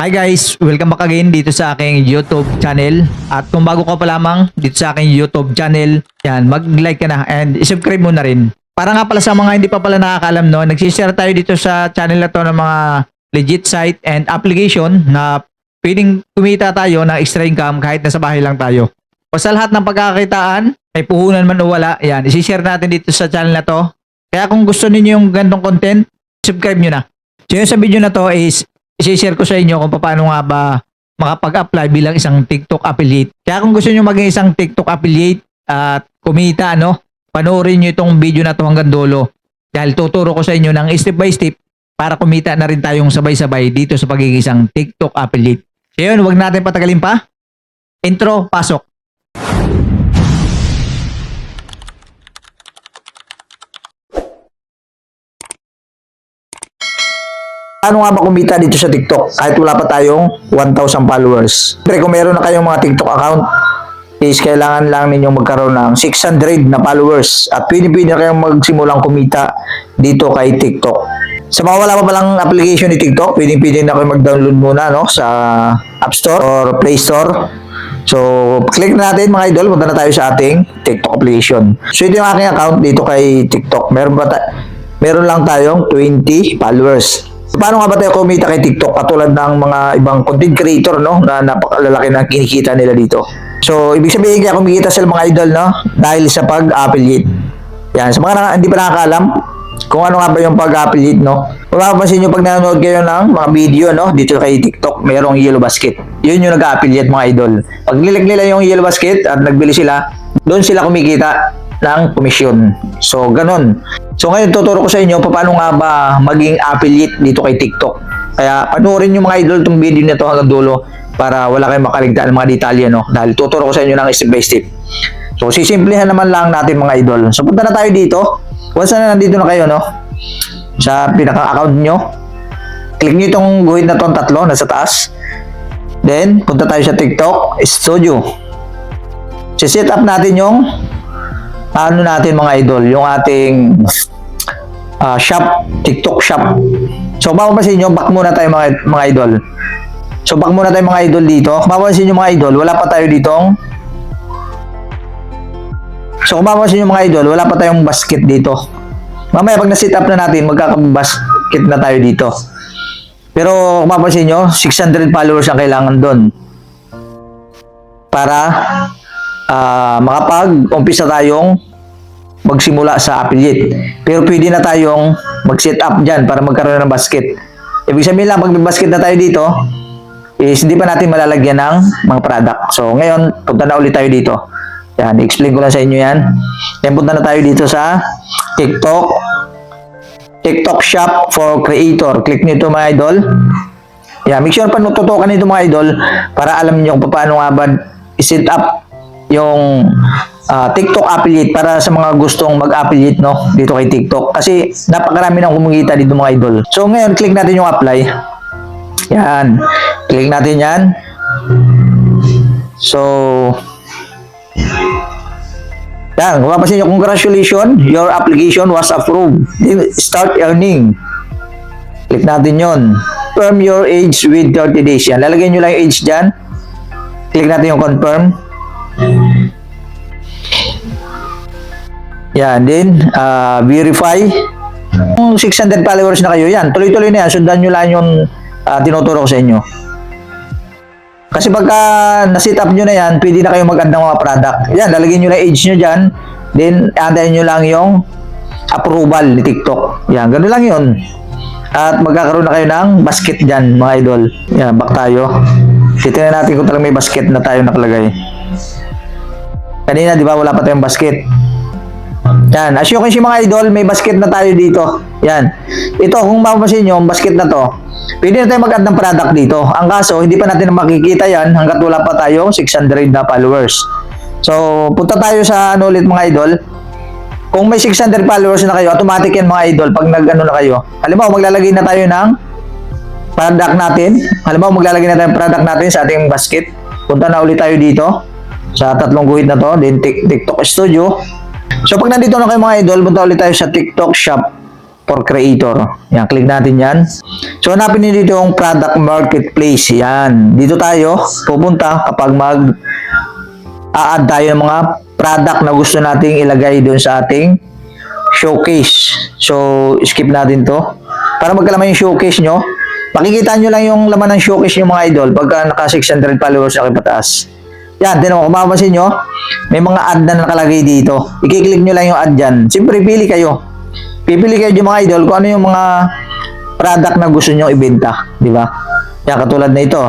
Hi guys, welcome back again dito sa aking YouTube channel. At kung bago ka pa lamang dito sa aking YouTube channel, yan, mag-like ka na and subscribe mo na rin. Para nga pala sa mga hindi pa pala nakakaalam, no, nagsishare tayo dito sa channel na to ng mga legit site and application na pwedeng kumita tayo ng extra income kahit nasa bahay lang tayo. O sa lahat ng pagkakakitaan, may puhunan man o wala, yan, isishare natin dito sa channel na to. Kaya kung gusto niyo yung gantong content, subscribe nyo na. So yun sa video na to is i-share ko sa inyo kung paano nga ba makapag-apply bilang isang TikTok affiliate. Kaya kung gusto niyo maging isang TikTok affiliate at kumita, panoorin niyo itong video na to hanggang dulo. Dahil tuturo ko sa inyo ng step by step para kumita na rin tayong sabay-sabay dito sa pagiging isang TikTok affiliate. So yun, huwag natin patagalin pa. Intro, pasok. Paano nga ba kumita dito sa TikTok kahit wala pa tayong 1,000 followers? Siyempre kung meron na kayong mga TikTok account, is kailangan lang ninyong magkaroon ng 600 na followers at pwede na kayong magsimulang kumita dito kay TikTok. Sa mga wala pa palang application ni TikTok, pwede na kayo mag-download muna sa App Store or Play Store. So, click na natin mga idol, punta na tayo sa ating TikTok application. So, ito yung aking account dito kay TikTok. Meron lang tayong 20 followers. Paano nga ba tayo kumita kay TikTok katulad ng mga ibang content creator na napakalalaki na kinikita nila dito? So, ibig sabihin kaya kumikita sila mga idol dahil sa pag-affiliate. Yan, sa mga hindi pa nakakaalam kung ano nga ba yung pag-affiliate, kung mapapansin nyo pag nanonood kayo ng mga video dito kay TikTok, mayroong yellow basket. Yun yung nag-affiliate mga idol. Pag nilag nila yung yellow basket at nagbili sila, doon sila kumikita ng komisyon. So, ganun. So, ngayon tuturo ko sa inyo paano nga ba maging affiliate dito kay TikTok. Kaya, panoorin nyo mga idol itong video nito hanggang dulo para wala kayong makaligtaan ng mga detalye, dahil tuturo ko sa inyo ng step by step. So, sisimplihan naman lang natin mga idol. So, punta na tayo dito. Once na nandito na kayo, sa pinaka-account nyo, click nyo itong guhit na itong tatlo na sa taas. Then, punta tayo sa TikTok Studio. Set up natin yung natin mga idol, yung ating shop, TikTok shop. So, mapapansin nyo, back muna tayo mga idol. So, back muna tayo mga idol dito. Mapapansin nyo mga idol, wala pa tayo ditong kung mapapansin nyo mga idol, wala pa tayong basket dito. Mamaya pag na-set up na natin, magkaka-basket na tayo dito. Pero kung mapapansin nyo, 600 followers ang kailangan doon para makapag-umpisa tayong magsimula sa affiliate. Pero pwede na tayong mag-set up dyan para magkaroon ng basket. Ibig sabihin lang, pag may basket na tayo dito, is hindi pa natin malalagyan ng mga product. So, ngayon, punta na ulit tayo dito. Yan, i-explain ko lang sa inyo yan. Then, punta na tayo dito sa TikTok Shop for Creator. Click nyo ito mga idol. Yan, make sure pa nututukan nito mga idol para alam nyo kung paano nga ba i-set up yung TikTok affiliate para sa mga gustong mag-affiliate dito kay TikTok. Kasi napakarami nang kumikita dito mga idol. So ngayon, click natin yung apply. Yan. Click natin yan. So, yan. Kung mapapansin nyo, congratulations, your application was approved. Start earning. Click natin yon. Confirm your age with 30 days. Yan. Lalagyan nyo lang yung age dyan. Click natin yung confirm. Yan, then verify. Kung 600 followers na kayo, yan, tuloy-tuloy na yan. Sundan nyo lang yung tinuturo ko sa inyo. Kasi pagka na-set up nyo na yan, pwede na kayo mag-add ng mga product. Yan, lalagyan nyo na age nyo dyan. Then, antayin nyo lang yung approval ni TikTok. Yan, gano'n lang yun. At magkakaroon na kayo ng basket dyan, mga idol. Yan, back tayo. Titignan natin kung talagang may basket na tayo nakalagay. Kanina, di ba, wala pa tayong basket. Yan, as you can see mga idol, may basket na tayo dito. Yan. Ito, kung mapapansin nyo, yung basket na to, pwede na tayo mag-add ng product dito. Ang kaso, hindi pa natin makikita yan hanggat wala pa tayo 600 na followers. So, punta tayo sa ulit mga idol. Kung may 600 followers na kayo, automatic yan mga idol pag na kayo. Halimbawa, maglalagay na tayo ng product natin. Halimbawa, maglalagay na tayo ng product natin sa ating basket. Punta na ulit tayo dito sa tatlong guhit na to, then TikTok Studio. So pag nandito na kayo mga idol, punta ulit tayo sa TikTok Shop. for creator. Yan, click natin yan. So, hanapin niyo dito yung product marketplace. Yan. Dito tayo pupunta kapag mag-a-add tayo ng mga product na gusto nating ilagay doon sa ating showcase. So, skip natin to. Para magkalaman yung showcase nyo, makikita nyo lang yung laman ng showcase nyo mga idol pagka naka 600 followers na kayo pataas. Yan, tinan mo, kung mapapansin nyo, may mga ad na nakalagay dito. I-click nyo lang yung ad dyan. Siyempre, pili kayo. Pipili kayo yung mga idol kung ano yung mga product na gusto nyo ibenta. Di ba? Yan, katulad na ito.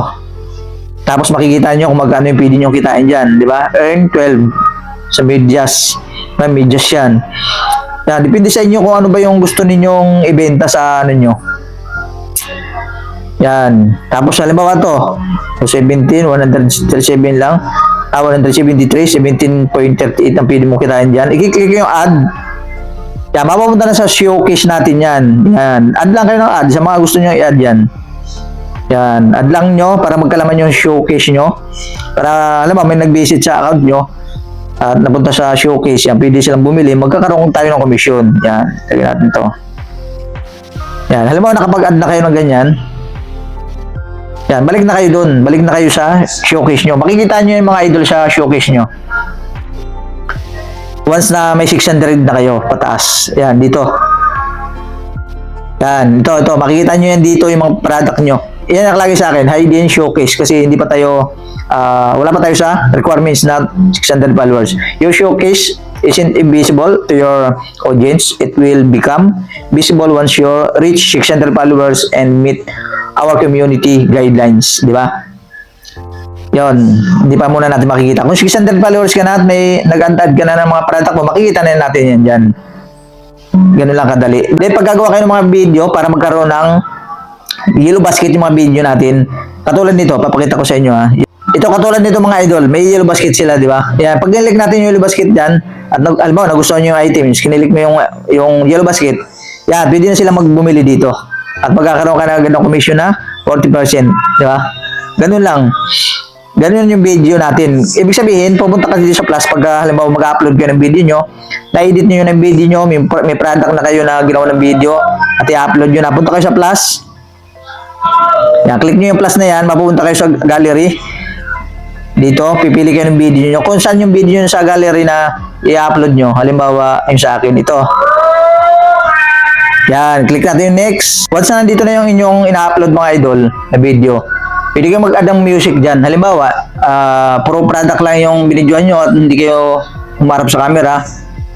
Tapos makikita nyo kung magkano yung pwede nyo kitain dyan. Di ba? Earn 12 sa medyas. May medyas yan. Yan, depende sa inyo kung ano ba yung gusto ninyong ibenta sa ano nyo. Yan. Tapos halimbawa to. So 17, 137 lang. 173, 17.38 ang pwede mo kitain dyan. I-click yung ad. Yan, mapapunta na sa showcase natin yan. Yan. Add lang kayo ng ad sa mga gusto nyo i-add yan. Yan. Add lang nyo para magkalaman yung showcase nyo. Para, alam mo, may nag-visit sa account nyo at napunta sa showcase yan. Pwede silang bumili. Magkakaroon tayo ng komisyon. Yan. Tagyan natin to. Yan. Halimbawa, nakapag-add na kayo ng ganyan. Yan, balik na kayo dun. Balik na kayo sa showcase nyo. Makikita nyo yung mga idol sa showcase nyo. Once na may 600 na kayo, pataas. Yan, dito. Yan, ito. Makikita nyo yan dito yung mga product nyo. Yan nakalagay sa akin, hide in showcase. Kasi hindi pa tayo, wala pa tayo sa requirements na 600 followers. Your showcase isn't invisible to your audience. It will become visible once you reach 600 followers and meet our community guidelines, di ba? Yon, hindi pa muna natin makikita. Kung 600 followers ka na at may nag-add ka na ng mga product mo, makikita na natin yan dyan. Ganun lang kadali. Then, pag gagawa kayo ng mga video para magkaroon ng yellow basket yung mga video natin, katulad nito, papakita ko sa inyo ha. Ito katulad nito mga idol, may yellow basket sila, di ba? Yan, pag nilik natin yung yellow basket dyan, at alam mo, nagustuhan nyo yung items, kinilik mo yung yellow basket, yan, pwede na sila magbumili dito. At magkakaroon ka na agad ng commission na 40%. Di ba? Ganun lang. Ganun yung video natin. Ibig sabihin, pupunta ka dito sa Plus pag halimbawa mag-upload kayo ng video nyo, na-edit nyo yun ng video nyo, may product na kayo na ginawa ng video, at i-upload nyo na. Punta kayo sa Plus. Yan, click nyo yung Plus na yan, mapupunta kayo sa gallery. Dito, pipili kayo ng video nyo. Kung saan yung video nyo sa gallery na i-upload nyo. Halimbawa, yung sa akin, ito. Yan, click natin yung next. Once na nandito na yung inyong ina-upload mga idol na video, pwede kayo mag-add ng music dyan. Halimbawa, pro product lang yung binidyoan nyo at hindi kayo umarap sa camera,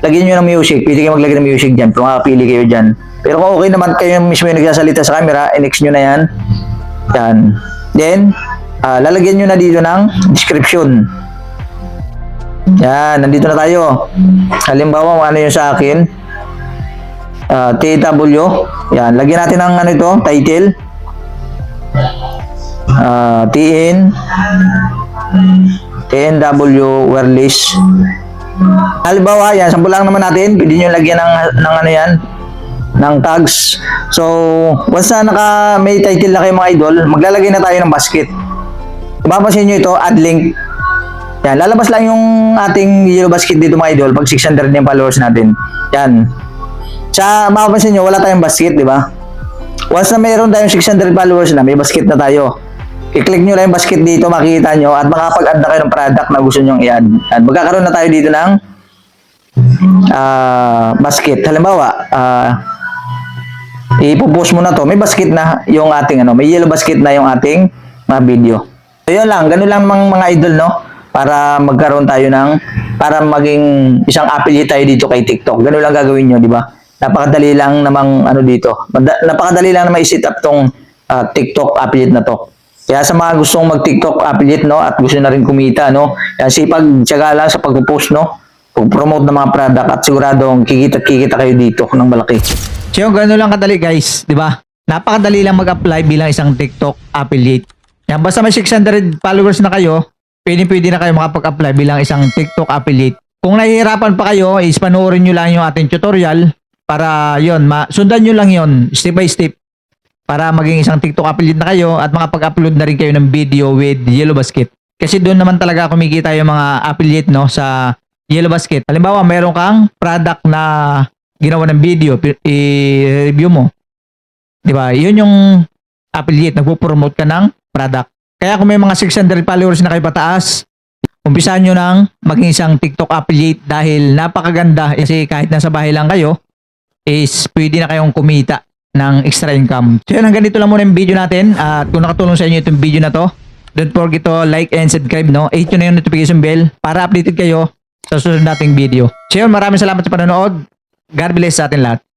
lagyan nyo ng music. Pwede kayo maglagay ng music dyan kung makapili kayo dyan. Pero kung okay naman kayo mismo yung nagsasalita sa camera, i-next nyo na yan. Yan. Then, lalagyan nyo na dito ng description. Yan, nandito na tayo. Halimbawa, ano yung sa akin, TW. Yan, lagyan natin ng ano ito, title. TNW wireless. Halimbawa, yan, sample lang naman natin. Pwede nyo lagyan ng ano yan, ng tags. So, once na may title na kayo mga idol, maglalagay na tayo ng basket. Mapapansin nyo ito, add link. Yan, lalabas lang yung ating yellow basket dito mga idol pag 600 yung followers natin. Yan. Sa mapapansin nyo, wala tayong basket, di ba? Once na mayroon tayong 600 followers na, may basket na tayo. I-click nyo lang yung basket dito, makikita nyo, at makapag-add na kayo ng product na gusto nyo i-add. At magkakaroon na tayo dito ng basket. Halimbawa, ipopost mo na to, may basket na yung ating may yellow basket na yung ating mga video. So yun lang, ganun lang mga idol, no? Para magkaroon tayo para maging isang affiliate tayo dito kay TikTok. Ganun lang gagawin nyo, di ba? Napakadali lang namang dito. Napakadali lang na mai-set up tong TikTok affiliate na to. Kaya sa mga gustong mag-TikTok affiliate, no, at gusto na rin kumita, no, yan, sipag-tsaga lang sa pag-post, no, pag-promote ng mga product at siguradong kikita kayo dito ng malaki. So yung gano'n lang kadali guys, di ba? Napakadali lang mag-apply bilang isang TikTok affiliate. Yan, basta may 600 followers na kayo, pwede na kayo makapag-apply bilang isang TikTok affiliate. Kung nahihirapan pa kayo, is panoorin nyo lang yung ating tutorial para yon, sundan nyo lang yon step by step para maging isang TikTok affiliate na kayo at makapag-upload na rin kayo ng video with Yellow Basket. Kasi doon naman talaga kumikita yung mga affiliate, no, sa Yellow Basket. Halimbawa, meron kang product na ginawa ng video, i-review mo. Di ba? Yun yung affiliate, nagpo-promote ka ng product. Kaya kung may mga 600 followers na kayo pataas, umpisahan nyo ng maging isang TikTok affiliate dahil napakaganda kasi kahit nasa bahay lang kayo, is pwede na kayong kumita ng extra income. So yun, hanggang dito lang muna yung video natin. At kung nakatulong sa inyo itong video na to, don't forget to like and subscribe, no? Hit nyo na yung notification bell para updated kayo sa susunod nating video. So yun, maraming salamat sa panonood. God bless sa atin lahat.